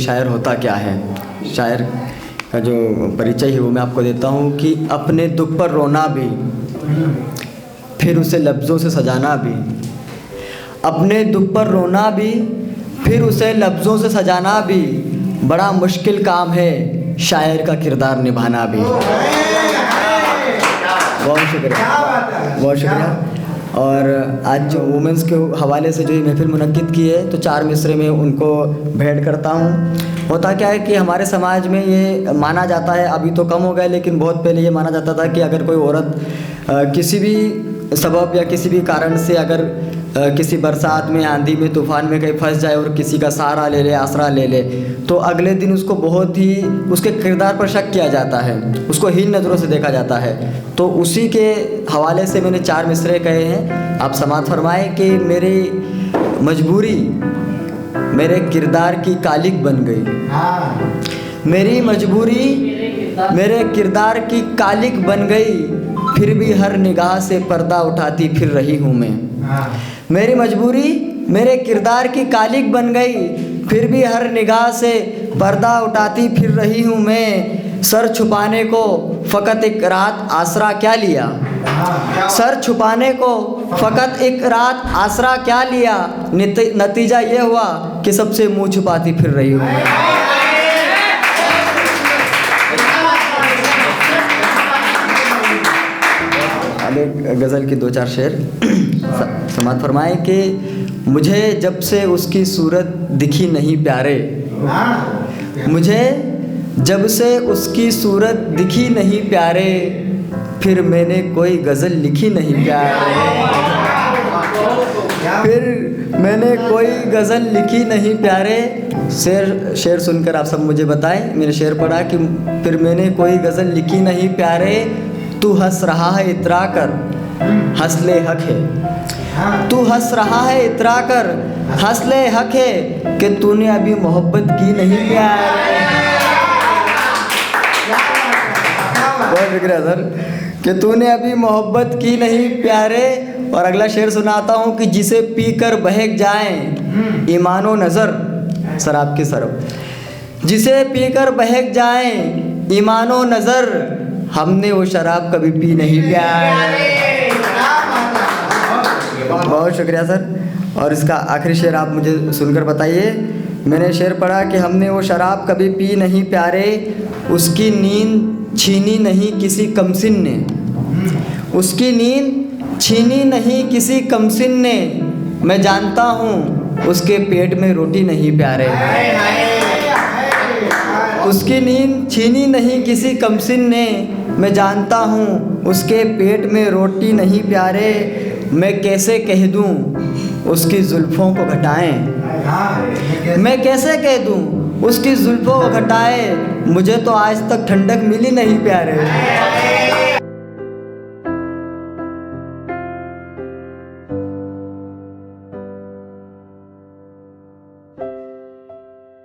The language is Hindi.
शायर होता क्या है। शायर का जो परिचय है वो मैं आपको देता हूँ कि अपने दुख पर रोना भी, फिर उसे लफ्ज़ों से सजाना भी। अपने दुख पर रोना भी, फिर उसे लफ्ज़ों से सजाना भी, बड़ा मुश्किल काम है शायर का किरदार निभाना भी। बहुत शुक्रिया, बहुत शुक्रिया। और आज जो वुमेंस के हवाले से जो ये महफिल मुनक्किद की है, तो 4 मिसरे में उनको भेंट करता हूँ। होता क्या है कि हमारे समाज में ये माना जाता है, अभी तो कम हो गया, लेकिन बहुत पहले ये माना जाता था कि अगर कोई औरत किसी भी सबब या किसी भी कारण से अगर किसी बरसात में, आंधी में, तूफ़ान में कहीं फंस जाए और किसी का सहारा ले ले, आसरा ले ले, तो अगले दिन उसको बहुत ही उसके किरदार पर शक किया जाता है, उसको हीन नज़रों से देखा जाता है। तो उसी के हवाले से मैंने 4 मिसरे कहे हैं। आप समाअत फरमाएं कि मेरी मजबूरी मेरे किरदार की कालिक बन गई। मेरी मजबूरी मेरे किरदार की कालिक बन गई, फिर भी हर निगाह से पर्दा उठाती फिर रही हूँ मैं। मेरी मजबूरी मेरे किरदार की कालिक बन गई, फिर भी हर निगाह से पर्दा उठाती फिर रही हूँ मैं। सर छुपाने को फ़कत एक रात आसरा क्या लिया, सर छुपाने को फ़कत एक रात आसरा क्या लिया, नतीजा ये हुआ कि सबसे मुँह छुपाती फिर रही हूँ मैं। अब एक गज़ल की 2-4 शेर समाअत फरमाएं कि मुझे जब से उसकी सूरत दिखी नहीं प्यारे, मुझे जब से उसकी सूरत दिखी नहीं प्यारे, फिर मैंने कोई गज़ल लिखी नहीं प्यारे, फिर मैंने कोई गज़ल लिखी नहीं प्यारे। शेर सुनकर आप सब मुझे बताएं। मैंने शेर पढ़ा कि फिर मैंने कोई गज़ल लिखी नहीं प्यारे, तू हंस रहा है इतरा कर हंस ले हक है, तू हंस रहा है इतरा कर हंस ले हक है, कि तूने अभी मोहब्बत की नहीं प्यारे। बहुत शुक्रिया सर, कि तूने अभी मोहब्बत की नहीं प्यारे। और अगला शेर सुनाता हूँ कि जिसे पीकर बहक जाएं ईमानो नज़र, सर आपकी सरफ, जिसे पीकर बहक जाएं ईमानो नज़र, हमने वो शराब कभी पी नहीं प्यारे। बहुत शुक्रिया सर। और इसका आखिरी शेर आप मुझे सुनकर बताइए। मैंने शेर पढ़ा कि हमने वो शराब कभी पी नहीं प्यारे, उसकी नींद छीनी नहीं किसी कमसिन ने, उसकी नींद छीनी नहीं किसी कमसिन ने, मैं जानता हूँ उसके पेट में रोटी नहीं प्यारे। उसकी नींद छीनी नहीं किसी कमसिन ने, मैं जानता हूँ उसके पेट में रोटी नहीं प्यारे। मैं कैसे कह दूँ उसकी जुल्फ़ों को घटाएं, मैं कैसे कह दूँ उसकी जुल्फ़ों को घटाए, मुझे तो आज तक ठंडक मिली नहीं प्यारे।